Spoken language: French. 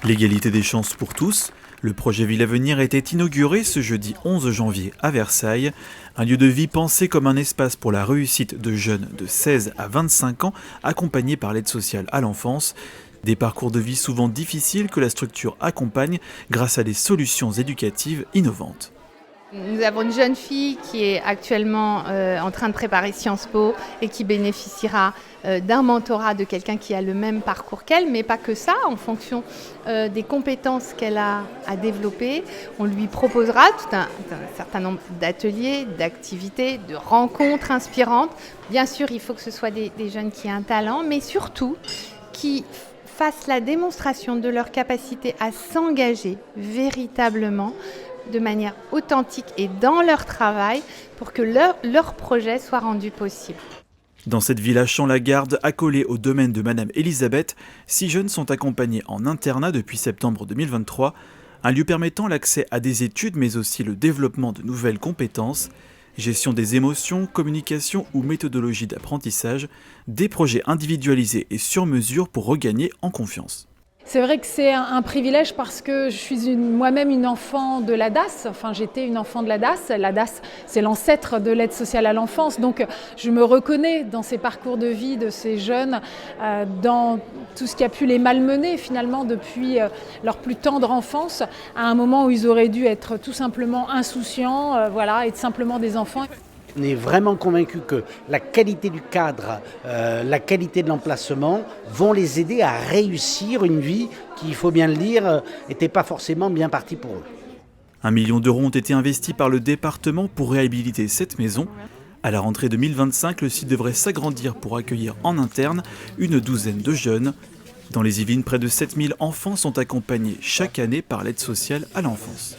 L'égalité des chances pour tous, le projet Ville Avenir était inauguré ce jeudi 11 janvier à Versailles, un lieu de vie pensé comme un espace pour la réussite de jeunes de 16 à 25 ans accompagnés par l'aide sociale à l'enfance. Des parcours de vie souvent difficiles que la structure accompagne grâce à des solutions éducatives innovantes. Nous avons une jeune fille qui est actuellement en train de préparer Sciences Po et qui bénéficiera d'un mentorat de quelqu'un qui a le même parcours qu'elle, mais pas que ça, en fonction des compétences qu'elle a à développer. On lui proposera tout un certain nombre d'ateliers, d'activités, de rencontres inspirantes. Bien sûr, il faut que ce soit des jeunes qui aient un talent, mais surtout qui fassent la démonstration de leur capacité à s'engager véritablement de manière authentique et dans leur travail pour que leur projet soit rendu possible. Dans cette villa Champ-Lagarde, accolée au domaine de Madame Elisabeth, 6 jeunes sont accompagnés en internat depuis septembre 2023, un lieu permettant l'accès à des études mais aussi le développement de nouvelles compétences, gestion des émotions, communication ou méthodologie d'apprentissage, des projets individualisés et sur mesure pour regagner en confiance. C'est vrai que c'est un privilège parce que je suis moi-même une enfant de la DAS, enfin j'étais une enfant de la DAS. La DAS, c'est l'ancêtre de l'aide sociale à l'enfance, donc je me reconnais dans ces parcours de vie de ces jeunes, dans tout ce qui a pu les malmener finalement depuis leur plus tendre enfance, à un moment où ils auraient dû être tout simplement insouciants, être simplement des enfants. On est vraiment convaincu que la qualité du cadre, la qualité de l'emplacement vont les aider à réussir une vie qui, il faut bien le dire, n'était pas forcément bien partie pour eux. 1 million d'euros ont été investis par le département pour réhabiliter cette maison. À la rentrée 2025, le site devrait s'agrandir pour accueillir en interne une douzaine de jeunes. Dans les Yvelines, près de 7000 enfants sont accompagnés chaque année par l'aide sociale à l'enfance.